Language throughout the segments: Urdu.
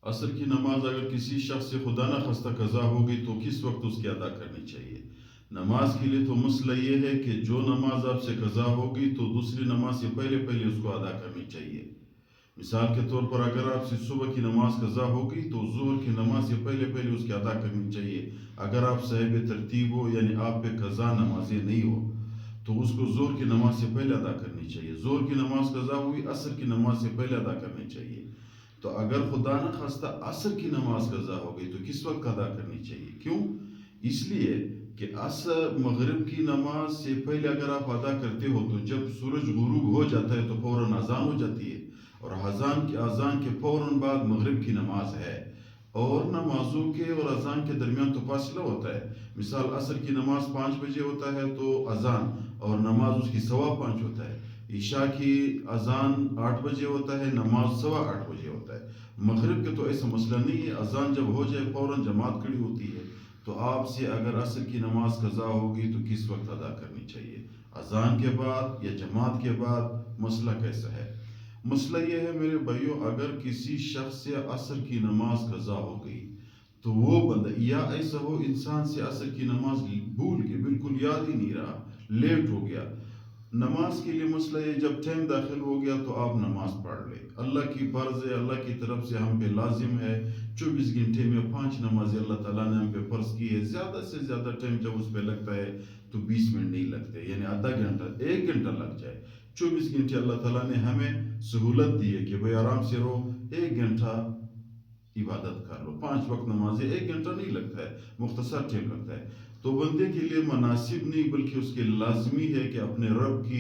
عصر کی نماز اگر کسی شخص سے خدا نہ خواستہ قضا ہو گئی تو کس وقت اس کی ادا کرنی چاہیے؟ نماز کے لیے تو مسئلہ یہ ہے کہ جو نماز آپ سے قضا ہوگی تو دوسری نماز سے پہلے پہلے اس کو ادا کرنی چاہیے۔ مثال کے طور پر اگر آپ سے صبح کی نماز قضا ہوگی تو ظہر کی نماز سے پہلے پہلے اس کی ادا کرنی چاہیے۔ اگر آپ صاحب ترتیب ہو یعنی آپ پہ قضا نمازیں نہیں ہو تو اس کو ظہر کی نماز سے پہلے ادا کرنی چاہیے۔ ظہر کی نماز قضا ہوئی عصر کی نماز سے پہلے ادا کرنی چاہیے۔ تو اگر خدا نہ خواستہ عصر کی نماز قضا ہو گئی تو کس وقت ادا کرنی چاہیے؟ کیوں؟ اس لیے کہ عصر مغرب کی نماز سے پہلے اگر آپ ادا کرتے ہو تو جب سورج غروب ہو جاتا ہے تو فوراً اذان ہو جاتی ہے، اور اذان کے فوراً بعد مغرب کی نماز ہے، اور نمازوں کے اور اذان کے درمیان تو فاصلہ ہوتا ہے۔ مثال عصر کی نماز 5 بجے ہوتا ہے تو اذان اور نماز اس کی 5:15 ہوتا ہے۔ عشاء کی اذان 8 بجے ہوتا ہے، نماز 8:15 بجے ہوتا ہے۔ مغرب کے تو ایسا مسئلہ نہیں ہے، اذان جب ہو جائے فوراً جماعت کھڑی ہوتی ہے۔ تو آپ سے اگر عصر کی نماز قضا ہوگی تو کس وقت ادا کرنی چاہیے؟ اذان کے بعد یا جماعت کے بعد؟ مسئلہ کیسا ہے؟ مسئلہ یہ ہے میرے بھائیوں، اگر کسی شخص سے عصر کی نماز قضا ہو گئی تو وہ بندہ، یا ایسا ہو انسان سے عصر کی نماز بھول کے بالکل یاد ہی نہیں رہا، لیٹ ہو گیا، نماز کے لیے مسئلہ یہ جب ٹائم داخل ہو گیا تو آپ نماز پڑھ لیں۔ اللہ کی فرض ہے، اللہ کی طرف سے ہم پہ لازم ہے 24 گھنٹے میں 5 نمازیں اللہ تعالیٰ نے ہم پہ فرض کی ہے۔ زیادہ سے زیادہ ٹائم جب اس پہ لگتا ہے تو 20 منٹ نہیں لگتے، یعنی آدھا گھنٹہ 1 گھنٹہ لگ جائے۔ 24 گھنٹے اللہ تعالیٰ نے ہمیں سہولت دی ہے کہ بھئی آرام سے رہو، 1 گھنٹہ عبادت کر لو۔ 5 وقت نمازیں 1 گھنٹہ نہیں لگتا ہے، مختصر ٹائم لگتا ہے۔ تو بندے کے لیے مناسب نہیں بلکہ اس کے لازمی ہے کہ اپنے رب کی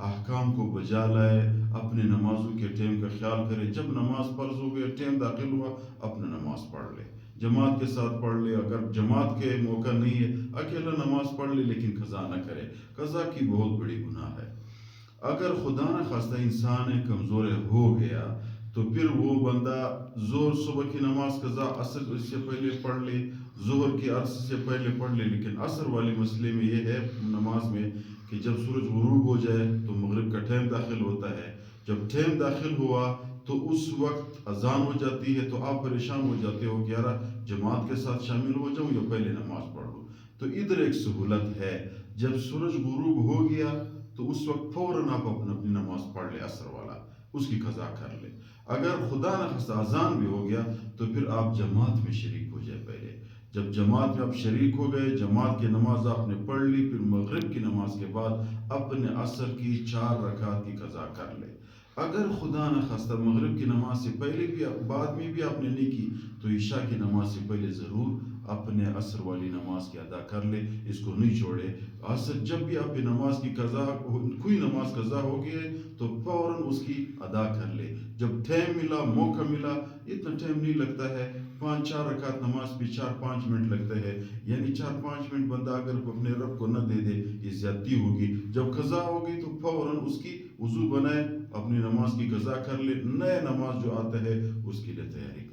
احکام کو بجا لائے، اپنے نمازوں کے ٹائم کا خیال کرے۔ جب نماز فرض ہو گیا، ٹائم داخل ہوا، اپنا نماز پڑھ لے، جماعت کے ساتھ پڑھ لے۔ اگر جماعت کے موقع نہیں ہے، اکیلا نماز پڑھ لے لیکن قضا نہ کرے۔ قضا کی بہت بڑی گناہ ہے۔ اگر خدا نہ خواستہ انسان کمزور ہو گیا تو پھر وہ بندہ صبح کی نماز قضا عصر سے پہلے پڑھ لے، ظہر کی عصر سے پہلے پڑھ لے، لیکن عصر والے مسئلے میں یہ ہے نماز میں کہ جب سورج غروب ہو جائے تو مغرب کا ٹائم داخل ہوتا ہے۔ جب ٹائم داخل ہوا تو اس وقت اذان ہو جاتی ہے، تو آپ پریشان ہو جاتے ہو کہ یار جماعت کے ساتھ شامل ہو جاؤں یا پہلے نماز پڑھ لوں۔ تو ادھر ایک سہولت ہے، جب سورج غروب ہو گیا تو اس وقت فوراً آپ اپنی نماز پڑھ لے، عصر والا اس کی قضا کر لے۔ اگر خدا نہ خواستہ اذان بھی ہو گیا تو پھر آپ جماعت میں شریک ہو جائے۔ پہلے جب جماعت میں آپ شریک ہو گئے، جماعت کی نماز آپ نے پڑھ لی، پھر مغرب کی نماز کے بعد اپنے عصر کی 4 رکعت کی قضا کر لے۔ اگر خدا نہ خواستہ مغرب کی نماز سے پہلے بھی بعد میں بھی آپ نے نہیں کی تو عشاء کی نماز سے پہلے ضرور اپنے عصر والی نماز کی ادا کر لے، اس کو نہیں چھوڑے۔ عصر جب بھی آپ نماز کی قضا، کوئی نماز قضا ہو گئی ہے تو فوراً اس کی ادا کر لے۔ جب ٹائم ملا، موقع ملا، اتنا ٹائم نہیں لگتا ہے، 4 رکعت نماز پہ 4-5 منٹ لگتے ہیں، یعنی 4-5 منٹ بندہ اگر اپنے رب کو نہ دے دے یہ زیادتی ہوگی۔ جب قضا ہو گئی تو فوراً اس کی وضو بنائے، اپنی نماز کی قضا کر لے، نئے نماز جو آتا ہے اس کے لیے تیاری